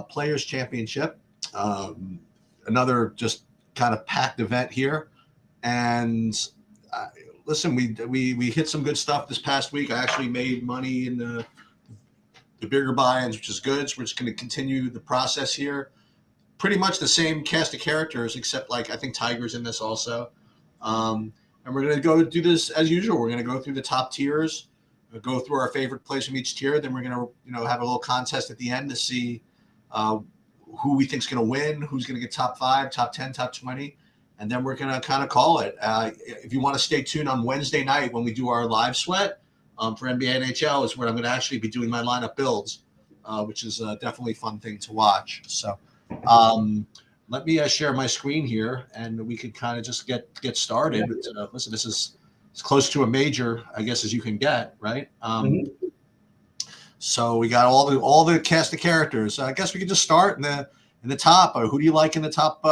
Players Championship. Another just kind of packed event here. And listen, we hit some good stuff this past week. I actually made money in the bigger buy-ins, which is good. So we're just going to continue the process here. Pretty much the same cast of characters, except like I think Tiger's in this also. And we're going to go do this as usual. We're going to go through the top tiers, go through our favorite plays from each tier. Then we're going to have a little contest at the end to see who we think is going to win, who's going to get top 5, top 10, top 20. And then we're going to kind of call it. If you want to stay tuned on Wednesday night when we do our live sweat for NBA NHL is where I'm going to actually be doing my lineup builds, which is definitely a fun thing to watch. So let me share my screen here, and we could kind of just get started. Yeah. Listen, this is as close to a major, I guess, as you can get, right? So we got all the cast of characters. I guess we could just start in the top. Who do you like in the top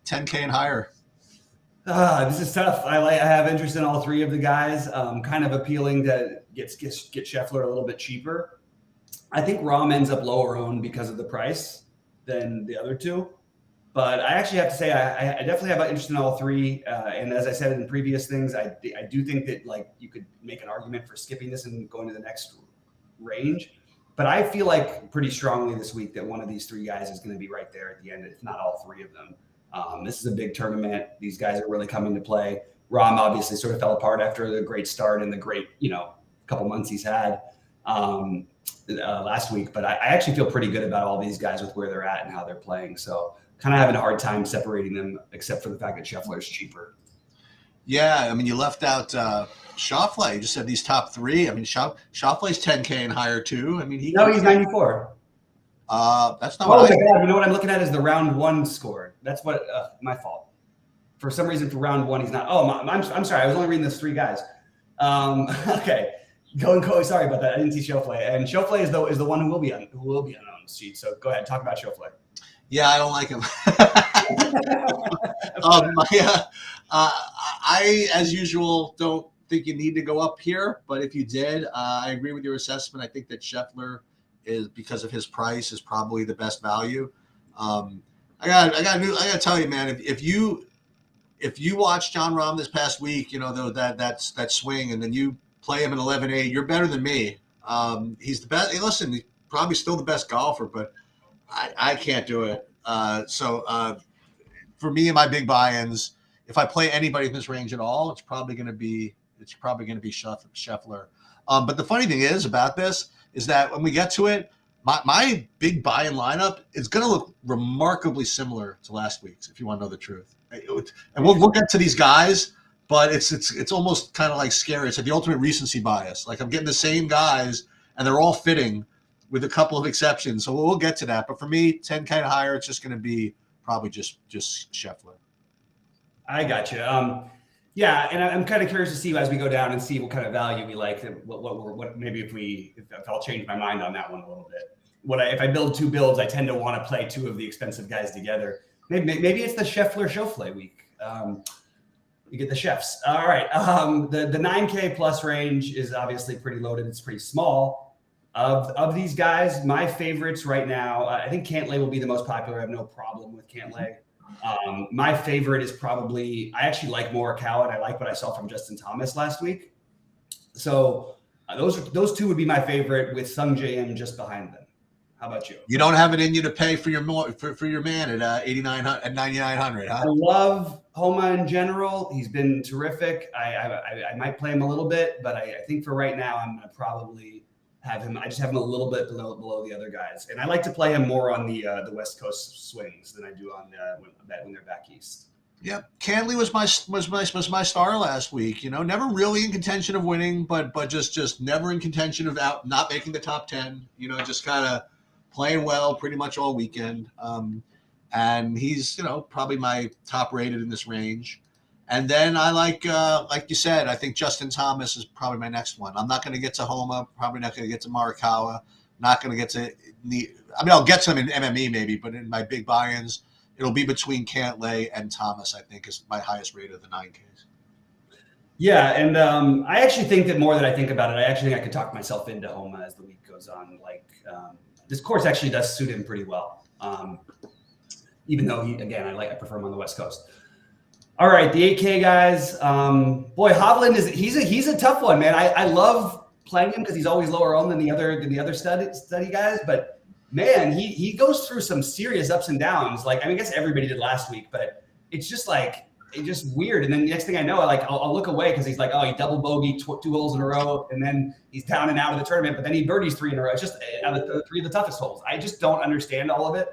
10K and higher? This is tough. I have interest in all 3 of the guys. Kind of appealing to get Scheffler a little bit cheaper. I think Rahm ends up lower owned because of the price than the other 2. But I actually have to say I definitely have an interest in all 3. And as I said in previous things, I do think that like you could make an argument for skipping this and going to the next range. But I feel like pretty strongly this week that one of these 3 guys is going to be right there at the end, if not all 3 of them. This is a big tournament. These guys are really coming to play. Rahm obviously sort of fell apart after the great start and the great, couple months he's had last week. But I actually feel pretty good about all these guys with where they're at and how they're playing. So kind of having a hard time separating them, except for the fact that Scheffler is cheaper. Yeah, I mean, you left out Schauffele. You just said these top 3. I mean, Schauffele's 10K and higher too. I mean, he's 94. That's not. Oh my God! You know what I'm looking at is the round 1 score. That's what my fault. For some reason, for round 1, he's not. Oh, I'm sorry. I was only reading those 3 guys. Okay, go. Sorry about that. I didn't see Schauffele, and Schauffele is the one who will be on the sheet. So go ahead, talk about Schauffele. Yeah, I don't like him. I, as usual, don't think you need to go up here. But if you did, I agree with your assessment. I think that Scheffler is, because of his price, is probably the best value. I gotta tell you, man, if you watch Jon Rahm this past week, that swing, and then you play him in 11-8, you're better than me. He's the best. Hey, listen, he's probably still the best golfer, but I can't do it. So for me and my big buy-ins, if I play anybody in this range at all, it's probably going to be Scheffler. But the funny thing is about this is that when we get to it, my big buy-in lineup is going to look remarkably similar to last week's, if you want to know the truth. And we'll get to these guys, but it's almost kind of like scary. It's like the ultimate recency bias. Like I'm getting the same guys, and they're all fitting, with a couple of exceptions. So we'll get to that. But for me, 10K and higher, it's just going to be probably just Scheffler. I got you. Yeah, and I'm kind of curious to see as we go down and see what kind of value we like. What maybe if I'll change my mind on that one a little bit. If I build 2 builds, I tend to want to play 2 of the expensive guys together. Maybe it's the Schauffele week. You get the chefs. All right. The 9K plus range is obviously pretty loaded. It's pretty small. Of these guys, my favorites right now, I think Cantlay will be the most popular. I have no problem with Cantlay. My favorite is probably, I actually like Morikawa, and I like what I saw from Justin Thomas last week. So those 2 would be my favorite, with Sung J M just behind them. How about you? You don't have it in you to pay for your man at 8,900 at 9,900, huh? I love Homa in general. He's been terrific. I might play him a little bit, but I think for right now, I'm going to probably have him. I just have him a little bit below the other guys, and I like to play him more on the West Coast swings than I do on when they're back east. Yep, Cantlay was my star last week. Never really in contention of winning, but just never in contention of not making the top 10. Just kind of playing well pretty much all weekend. And he's probably my top rated in this range. And then I like you said, I think Justin Thomas is probably my next one. I'm not going to get to Homa, probably not going to get to Morikawa, not going to get to I'll get to him in MME maybe, but in my big buy-ins, it'll be between Cantlay and Thomas, I think, is my highest rate of the 9Ks. Yeah, and I actually think that more than I think about it, I actually think I could talk myself into Homa as the week goes on. this course actually does suit him pretty well. Even though I prefer him on the West Coast. All right, the 8K guys. Boy, Hovland he's a tough one, man. I love playing him because he's always lower owned than the other study guys, but man, he goes through some serious ups and downs. Like, I guess everybody did last week, but it's just weird. And then the next thing I know, I'll look away because he's like, oh, he double bogeyed 2 holes in a row, and then he's down and out of the tournament, but then he birdies 3 in a row. It's just out of the 3 of the toughest holes. I just don't understand all of it.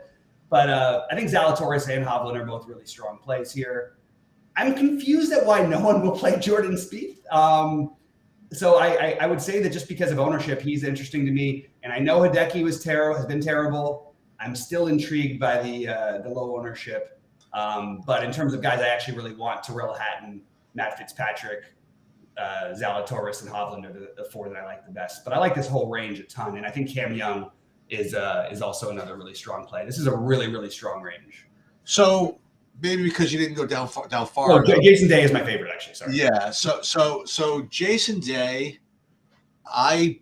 But I think Zalatoris and Hovland are both really strong plays here. I'm confused at why no one will play Jordan Spieth. So I would say that just because of ownership, he's interesting to me. And I know Hideki has been terrible. I'm still intrigued by the low ownership. But in terms of guys I actually really want, Tyrrell Hatton, Matt Fitzpatrick, Zalatoris, and Hovland are the 4 that I like the best. But I like this whole range a ton. And I think Cam Young is also another really strong play. This is a really, really strong range. So maybe because you didn't go down far. Oh, Jason Day is my favorite, actually. Sorry. Yeah. So Jason Day, I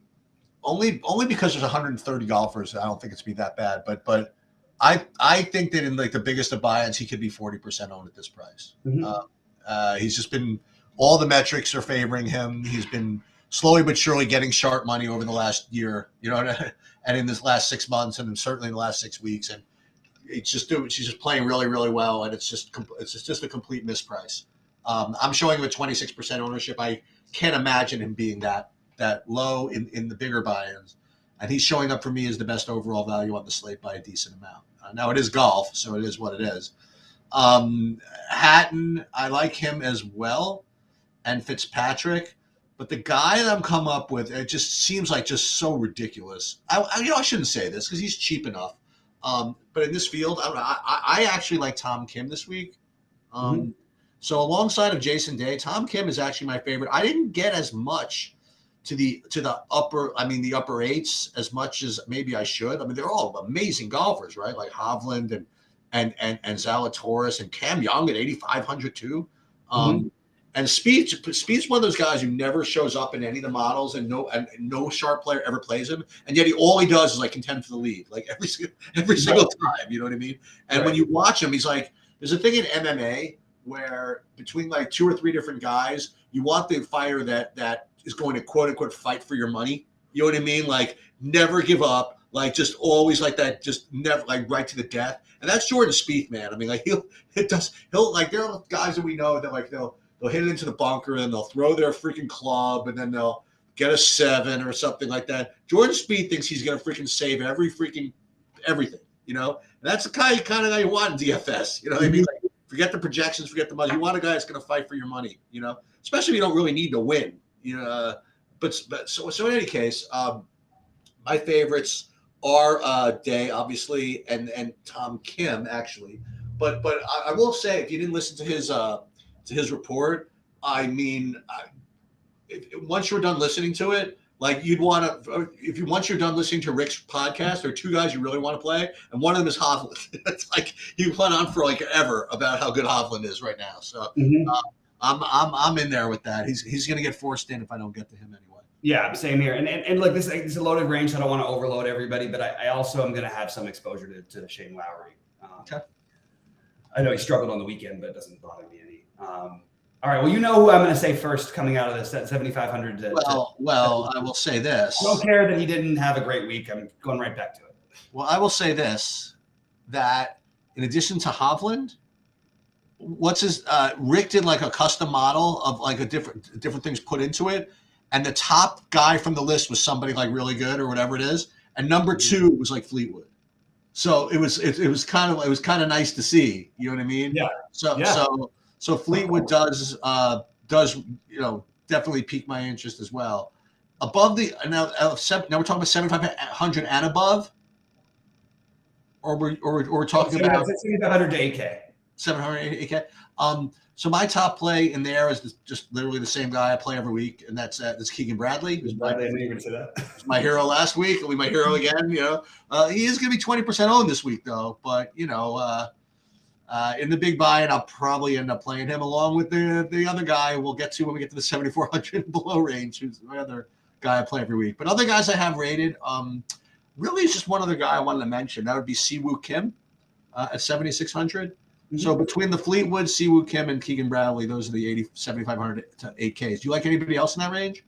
only because there's 130 golfers. I don't think it's be that bad, but I think that in like the biggest of buy-ins, he could be 40% owned at this price. Mm-hmm. He's just been, all the metrics are favoring him. He's been slowly but surely getting sharp money over the last year, and in this last 6 months, and certainly in the last 6 weeks, and she's just playing really, really well, and it's just a complete misprice. I'm showing him a 26% ownership. I can't imagine him being that low in the bigger buy-ins, and he's showing up for me as the best overall value on the slate by a decent amount. Now it is golf, so it is what it is. Hatton, I like him as well, and Fitzpatrick. But the guy that I'm come up with, it just seems like just so ridiculous. I shouldn't say this because he's cheap enough. But in this field, I actually like Tom Kim this week. So alongside of Jason Day, Tom Kim is actually my favorite. I didn't get as much to the upper 8s as much as maybe I should. I mean, they're all amazing golfers, right? Like Hovland and Zalatoris and Cam Young at 8,500 too. And Spieth's one of those guys who never shows up in any of the models, and no sharp player ever plays him, and yet all he does is like contend for the lead, like every single time. You know what I mean? And when you watch him, he's like, there's a thing in MMA where between like 2 or 3 different guys, you want the fighter that is going to quote unquote fight for your money. You know what I mean? Like never give up, like just always like that, just never like right to the death. And that's Jordan Spieth, man. I mean, like he'll like there are guys that we know that like they'll hit it into the bunker and they'll throw their freaking club and then they'll get a 7 or something like that. Jordan Spieth thinks he's going to freaking save everything, And that's the kind of guy you want in DFS. You know what I mean? Like, forget the projections, forget the money. You want a guy that's going to fight for your money, especially if you don't really need to win, But so in any case, my favorites are Day, obviously, and Tom Kim, actually. But I will say, if you didn't listen to his report, I mean, once you're done listening to it, like once you're done listening to Rick's podcast, there are 2 guys you really want to play, and one of them is Hovland. It's like he went on for like ever about how good Hovland is right now. So I'm in there with that. He's going to get forced in if I don't get to him anyway. Yeah, same here. And look, this is a loaded range, so I don't want to overload everybody, but I also am going to have some exposure to Shane Lowry. Okay. I know he struggled on the weekend, but it doesn't bother me any. All right. Well, you know who I'm going to say first coming out of this at 7,500. Well, I will say this. I don't care that he didn't have a great week. I'm going right back to it. Well, I will say this, that in addition to Hovland, Rick did like a custom model of like a different things put into it. And the top guy from the list was somebody like really good or whatever it is. And number 2 was like Fleetwood. So it was kind of nice to see, you know what I mean? Yeah. So Fleetwood does definitely pique my interest as well. Above now we're talking about 7,500 and above, or we're talking about 7,500 to 8K. 700 8K. So my top play in there is just literally the same guy I play every week, and that's Keegan Bradley. Who's my hero last week. He'll be my hero again. He is going to be 20% owned this week though, but in the big buy, and I'll probably end up playing him along with the other guy we'll get to when we get to the 7,400 below range, who's the other guy I play every week. But other guys I have rated, really is just one other guy I wanted to mention. That would be Siwoo Kim at 7,600. Mm-hmm. So between the Fleetwood, Siwoo Kim, and Keegan Bradley, those are the 7,500 to 8Ks. Do you like anybody else in that range?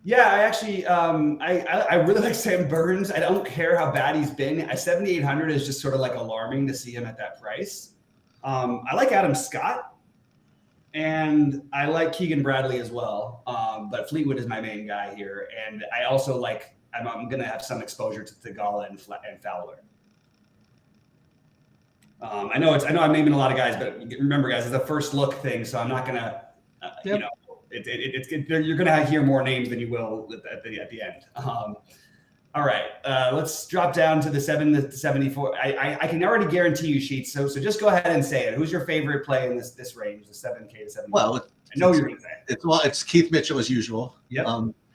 Yeah, I actually, I really like Sam Burns. I don't care how bad he's been. 7,800 is just sort of like alarming to see him at that price. I like Adam Scott, and I like Keegan Bradley as well. But Fleetwood is my main guy here, and I also like. I'm going to have some exposure to Thigala and Fowler. I know I'm naming a lot of guys, but remember, guys, it's a first look thing, so I'm not going to, you know. You're going to hear more names than you will at the end. All right, let's drop down to the 7 to 74. I can already guarantee you, Sheets. So just go ahead and say it. Who's your favorite play in this range, the 7K to 74? Well, I know you're going to say it. It's Keith Mitchell as usual. Yep.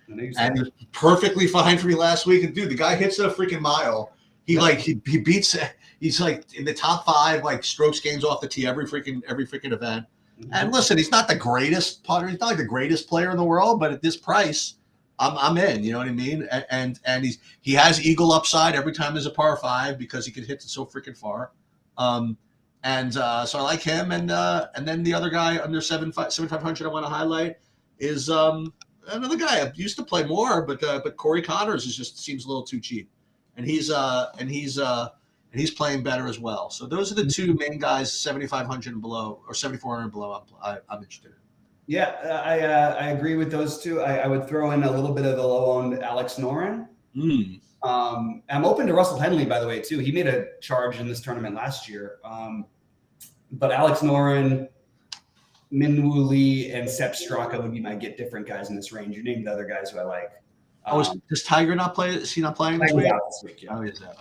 And he was perfectly fine for me last week. And dude, the guy hits a freaking mile. He beats. He's like in the top 5 like strokes gains off the tee every freaking event. Mm-hmm. And listen, he's not the greatest putter. He's not like the greatest player in the world, but at this price, I'm in. You know what I mean? And he has eagle upside every time there's a par 5 because he can hit it so freaking far. So I like him. And then the other guy under 7,500 I want to highlight is another guy I used to play more, but Corey Connors just seems a little too cheap, and he's playing better as well. So those are the two main guys, 7,500 and below or 7,400 and below. I'm interested in. Yeah, I agree with those two. I would throw in a little bit of the low-owned Alex Noren. I'm open to Russell Henley, by the way, too. He made a charge in this tournament last year. But Alex Noren, Minwoo Lee, and Sepp Straka would be my get different guys in this range. You named the other guys who I like. Does Tiger not play? Is he not playing this week? Yeah. Oh, is that?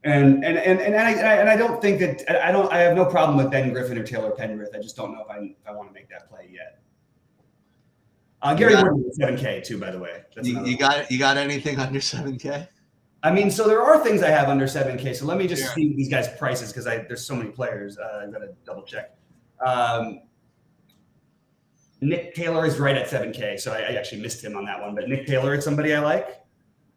And I don't think that I have no problem with Ben Griffin or Taylor Pendrith. I just don't know if I want to make that play yet. Gary Woodland with 7K too, by the way. You got anything under 7K? I mean, so there are things I have under 7K. So let me just see these guys' prices because there's so many players. I've got to double check. Nick Taylor is right at 7K, so I actually missed him on that one. But Nick Taylor is somebody I like.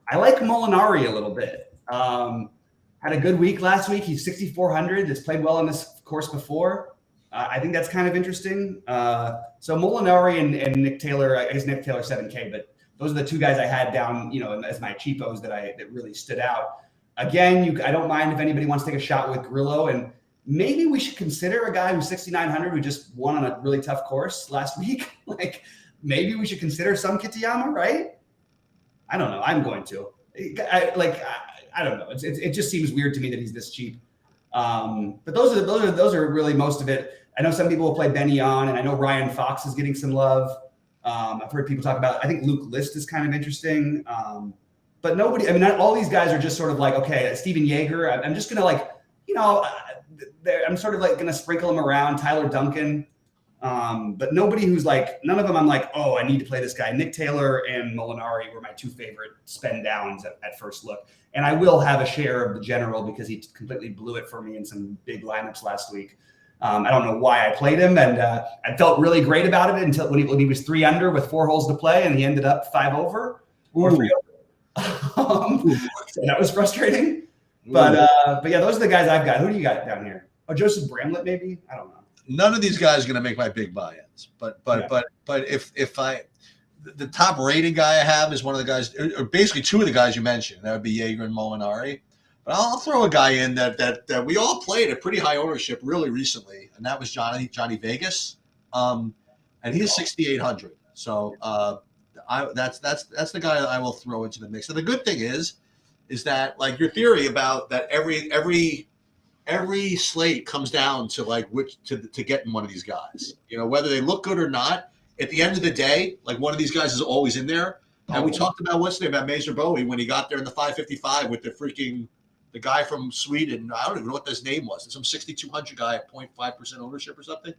I like Molinari a little bit. Had a good week last week. He's 6,400. Has played well on this course before. I think that's kind of interesting. So Molinari and Nick Taylor. I guess Nick Taylor 7K, but those are the two guys I had down, as my cheapos that really stood out. Again, I don't mind if anybody wants to take a shot with Grillo, and maybe we should consider a guy who's 6,900 who just won on a really tough course last week. Like maybe we should consider some Kitayama, right? I don't know. I'm going to. I don't know. It just seems weird to me that he's this cheap. But those are really most of it. I know some people will play Benny on, and I know Ryan Fox is getting some love. I've heard people talk about. I think Luke List is kind of interesting. But nobody. I mean, all these guys are just sort of like, okay, Steven Yeager. I'm just gonna I'm sort of like gonna sprinkle them around. Tyler Duncan. But nobody who's like, none of them I'm like, oh, I need to play this guy. Nick Taylor and Molinari were my two favorite spend downs at first look. And I will have a share of the general because he completely blew it for me in some big lineups last week. I don't know why I played him, and I felt really great about it until when he was 3 under with 4 holes to play, and he ended up 5 over or 3 over. So that was frustrating. But yeah, those are the guys I've got. Who do you got down here? Oh, Joseph Bramlett, maybe? I don't know. None of these guys are going to make my big buy-ins, but if the top rated guy I have is one of the guys, or basically two of the guys you mentioned, that would be Yeager and Molinari. But I'll throw a guy in that we all played at pretty high ownership really recently, and that was Johnny Vegas, and he's 6,800. So that's the guy that I will throw into the mix. And the good thing is that like your theory about that every slate comes down to like to getting one of these guys, whether they look good or not. At the end of the day, like one of these guys is always in there. And we talked about about Mazer Bowie when he got there in the 555 with the guy from Sweden. I don't even know what his name was. Some 6,200 guy at 0.5% ownership or something.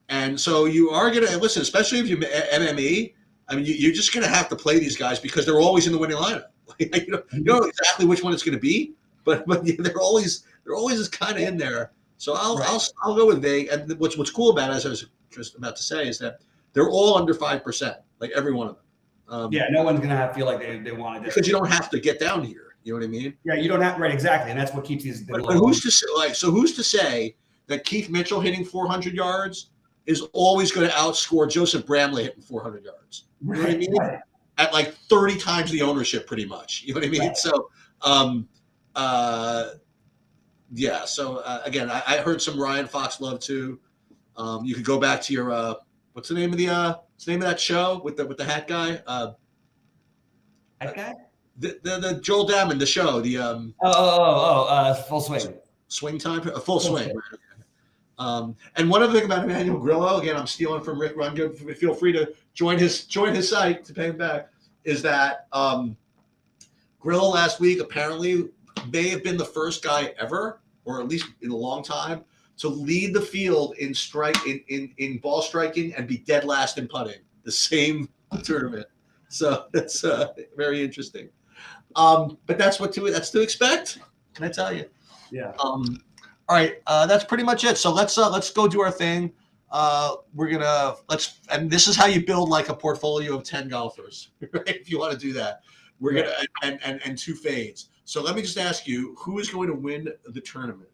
And so you are going to listen, especially if you MME. I mean, you're just going to have to play these guys because they're always in the winning lineup. You know exactly which one it's going to be. But they're always just kind of in there. So I'll go with Vegas. And what's cool about it, as I was just about to say, is that they're all under 5%, like every one of them. Yeah, no one's gonna feel like they wanted to, because you don't have to get down here. You know what I mean? Yeah, you don't have, right, exactly, and that's what keeps these. But who's to say, who's to say that Keith Mitchell hitting 400 yards is always going to outscore Joseph Bramley hitting 400 yards? You know what I mean? Right. At like 30 times the ownership, pretty much. You know what I mean? Right. So, yeah. So again, I heard some Ryan Fox love too. You could go back to your what's the name of that show with the hat guy? That guy? The Joel Damon, the show, the Full Swing. Swing Time, full swing. And one other thing about Emmanuel Grillo, again, I'm stealing from Rick Run. Feel free to join his site to pay him back. Is that Grillo last week apparently may have been the first guy ever, or at least in a long time, to lead the field in ball striking and be dead last in putting the same tournament. So that's very interesting. But that's to expect. Can I tell you? Yeah. All right. That's pretty much it. So let's go do our thing. And this is how you build like a portfolio of 10 golfers, right? If you want to do that, and 2 fades. So let me just ask you, who is going to win the tournament?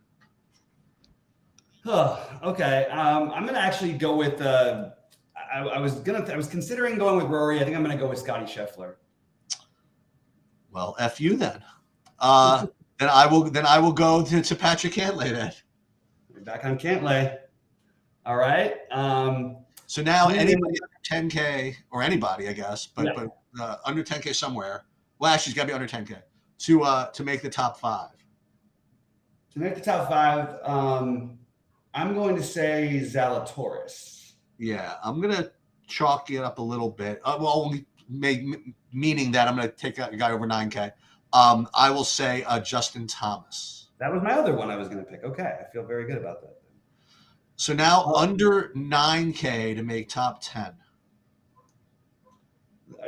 Okay. I'm gonna actually go with. I was considering going with Rory. I think I'm gonna go with Scotty Scheffler. Well, F you then. Then I will go to Patrick Cantlay then. We're back on Cantlay. All right. So now anybody under 10K, or anybody, I guess, but under 10K somewhere. Well, actually, it's got to be under 10K to make the top 5. To make the top 5, I'm going to say Zalatoris. Yeah, I'm gonna chalk it up a little bit. Meaning that I'm gonna take a guy over 9K. I will say Justin Thomas. That was my other one I was gonna pick. Okay, I feel very good about that. So now under 9K to make top 10.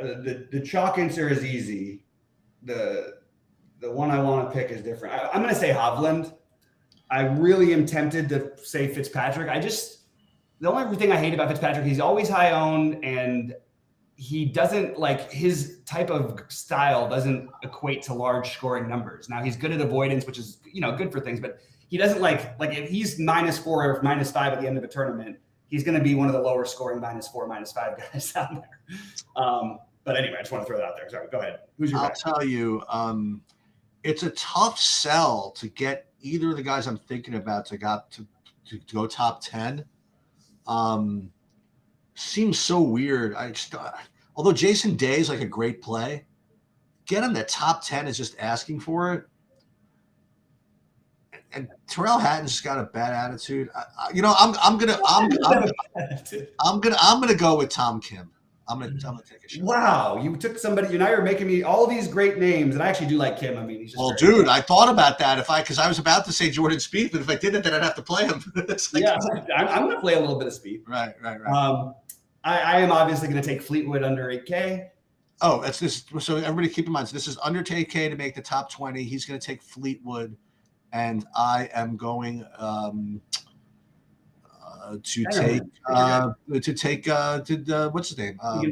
The chalk answer is easy. The one I want to pick is different. I'm going to say Hovland. I really am tempted to say Fitzpatrick. The only thing I hate about Fitzpatrick, he's always high owned, and he doesn't, like, his type of style doesn't equate to large scoring numbers. Now he's good at avoidance, which is, good for things, but he doesn't like if he's -4 or -5 at the end of a tournament, he's going to be one of the lower scoring -4, -5 guys out there. But anyway, I just want to throw that out there. Sorry, go ahead. Who's your guy? I'll tell you, it's a tough sell to get either of the guys I'm thinking about to go top 10. Seems so weird. Although Jason Day is like a great play, get him the top 10 is just asking for it. And Terrell Hatton's just got a bad attitude. I'm gonna go with Tom Kim. I'm gonna take a shot. Wow, you took somebody. You're making me all these great names, and I actually do like Kim. I mean, he's just dude, I thought about that because I was about to say Jordan Spieth, but if I did it, then I'd have to play him. I'm gonna play a little bit of Spieth. Right. I am obviously gonna take Fleetwood under 8K. Oh, that's this. So everybody keep in mind, this is under 8K to make the top 20. He's gonna take Fleetwood, and I am going to take what's his name? I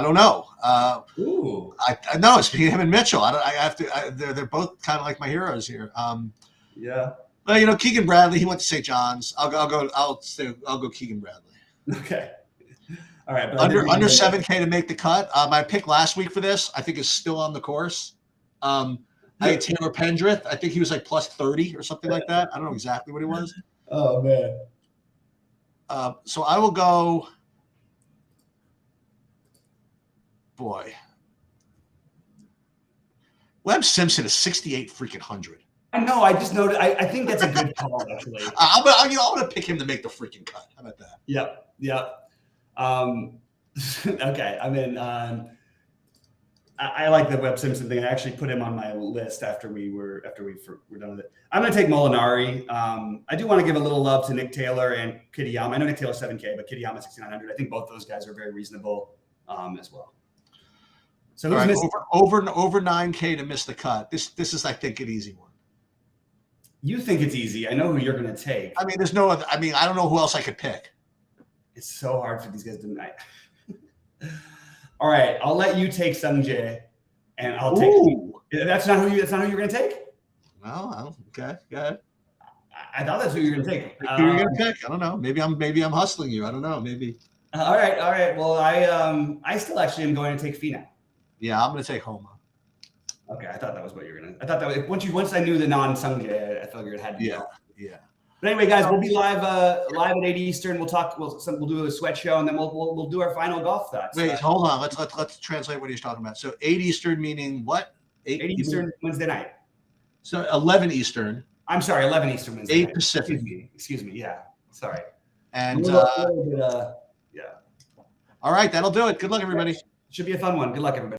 don't know. I know it's him and Mitchell. I have to. They're both kind of like my heroes here. Yeah. Well, Keegan Bradley. He went to St. John's. I'll go Keegan Bradley. Okay. All right. But Under 7K to make the cut. My pick last week for this, I think, is still on the course. I had Taylor Pendrith. I think he was like plus 30 or something like that. I don't know exactly what he was. Oh, man. So I will go. Boy. Webb Simpson is 68 freaking hundred. I know. I just noted. I think that's a good call, actually. I'm gonna pick him to make the freaking cut. How about that? Yep. Okay. I mean, I like the Webb Simpson thing. I actually put him on my list after we were done with it. I'm going to take Molinari. I do want to give a little love to Nick Taylor and Kitayama. I know Nick Taylor's 7K, but Kitayama 6,900. I think both those guys are very reasonable as well. So who's missing? Over 9K to miss the cut. This is, I think, an easy one. You think it's easy. I know who you're going to take. I mean, there's no other. I mean, I don't know who else I could pick. It's so hard for these guys to. All right, I'll let you take Sungjae, and I'll take. That's not who you're gonna take. Well, okay, go ahead. I thought that's who you were gonna take. Who are you gonna pick? I don't know. Maybe I'm hustling you. I don't know. Maybe. All right. Well, I still actually am going to take Finau. Yeah, I'm gonna take Homa. Okay, I thought that was what you were gonna. I thought that was, once I knew the non-Sungjae, I figured it had to be. Yeah. But anyway, guys, we'll be live at 8 Eastern. We'll talk. We'll do a sweat show, and then we'll do our final golf thoughts. Wait, hold on. Let's translate what he's talking about. So 8 Eastern meaning what? 8 Eastern Wednesday night. So 11 Eastern. I'm sorry, 11 Eastern Wednesday 8 night. Pacific. Excuse me. Yeah, sorry. And yeah. all right, that'll do it. Good luck, everybody. Should be a fun one. Good luck, everybody.